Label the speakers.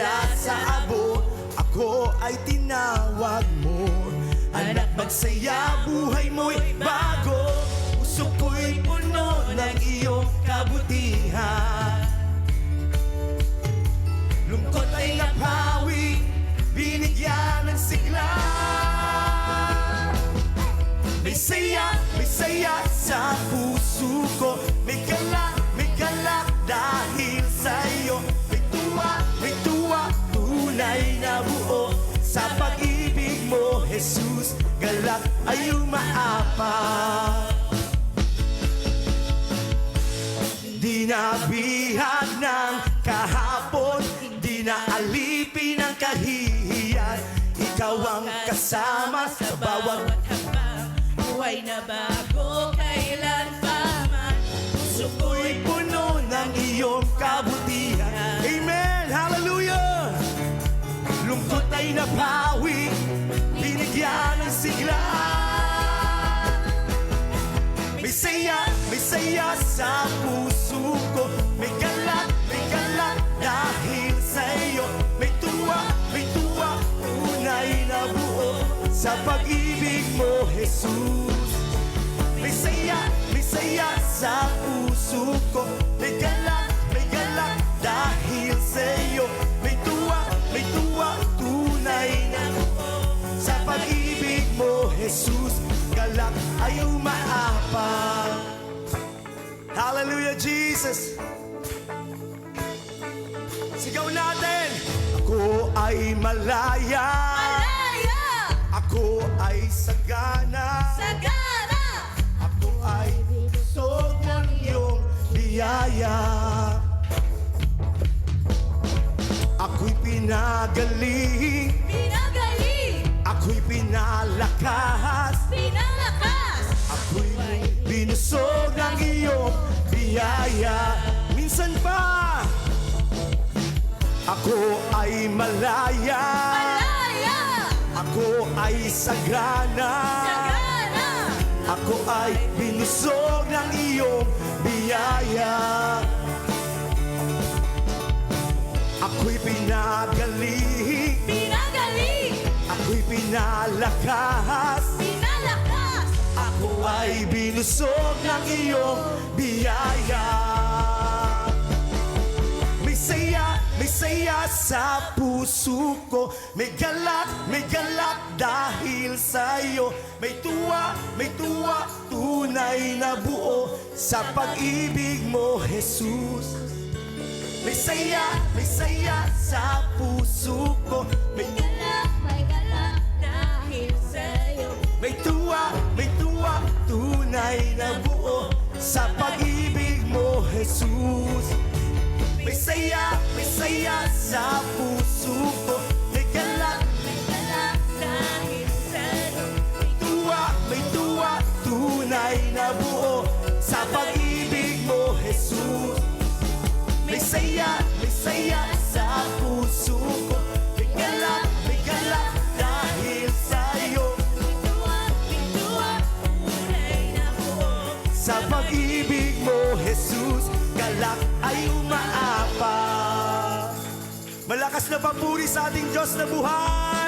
Speaker 1: mula sa abo, ako ay tinawag mo. Anak, magsaya, buhay mo'y bago. Puso ko'y puno ng iyong kabutihan. Lungkot ay napawi, binigyan ng sigla. May saya sa puso ko. May galak dahil sa'yo. May tuwa, tunay na buo. Sa pag-ibig mo, Jesus, galak ay umaapaw. Di na bihag ng kahapon, di na alipin ng kahihiyan. Ikaw ang kasama sa bawat
Speaker 2: habang buhay na bago kailan pa man. Puso ko'y
Speaker 1: puno ng iyong kabutihan. Amen! Hallelujah! Lungkot ay napawi, binigyan ng sigla. May saya sa puso ko. May galak dahil sa'yo. May tuwa, tunay na buo. Sa pag-ibig mo, Jesus. May saya sa puso ko. May galak dahil sa'yo. May tuwa, tunay na buo. Sa pag-ibig mo, Jesus, galak ay umaapaw. Hallelujah, Jesus! Sigaw natin! Ako ay malaya. Ako ay sagana. Ako ay busog ng iyong biyaya. Ako'y pinagaling. Ako'y pinalakas. Ako'y binusog ng iyong biyaya. Minsan pa ako ay malaya. Ako ay sagana. Ako ay binusog ng iyong biyaya. Ako'y pinagaling. Ako'y pinalakas. Ako ay binusog ng iyong biyaya. May saya sa puso ko. May galak dahil sa'yo. May tuwa, tunay na buo. Sa pag-ibig mo, Jesus. May saya sa puso ko. May tuwa, tunay na buo. Sa pag-ibig mo, Jesus. May saya sa puso ko. May galak
Speaker 2: dahil sa'yo.
Speaker 1: may tuwa, tunay na buo. Sa pag-ibig mo, Jesus. May saya sa puso ko. May galak dahil sa'yo. Sa pag-ibig mo, Jesus, galak ay umaapaw. Malakas na papuri sa ating Diyos na buhay.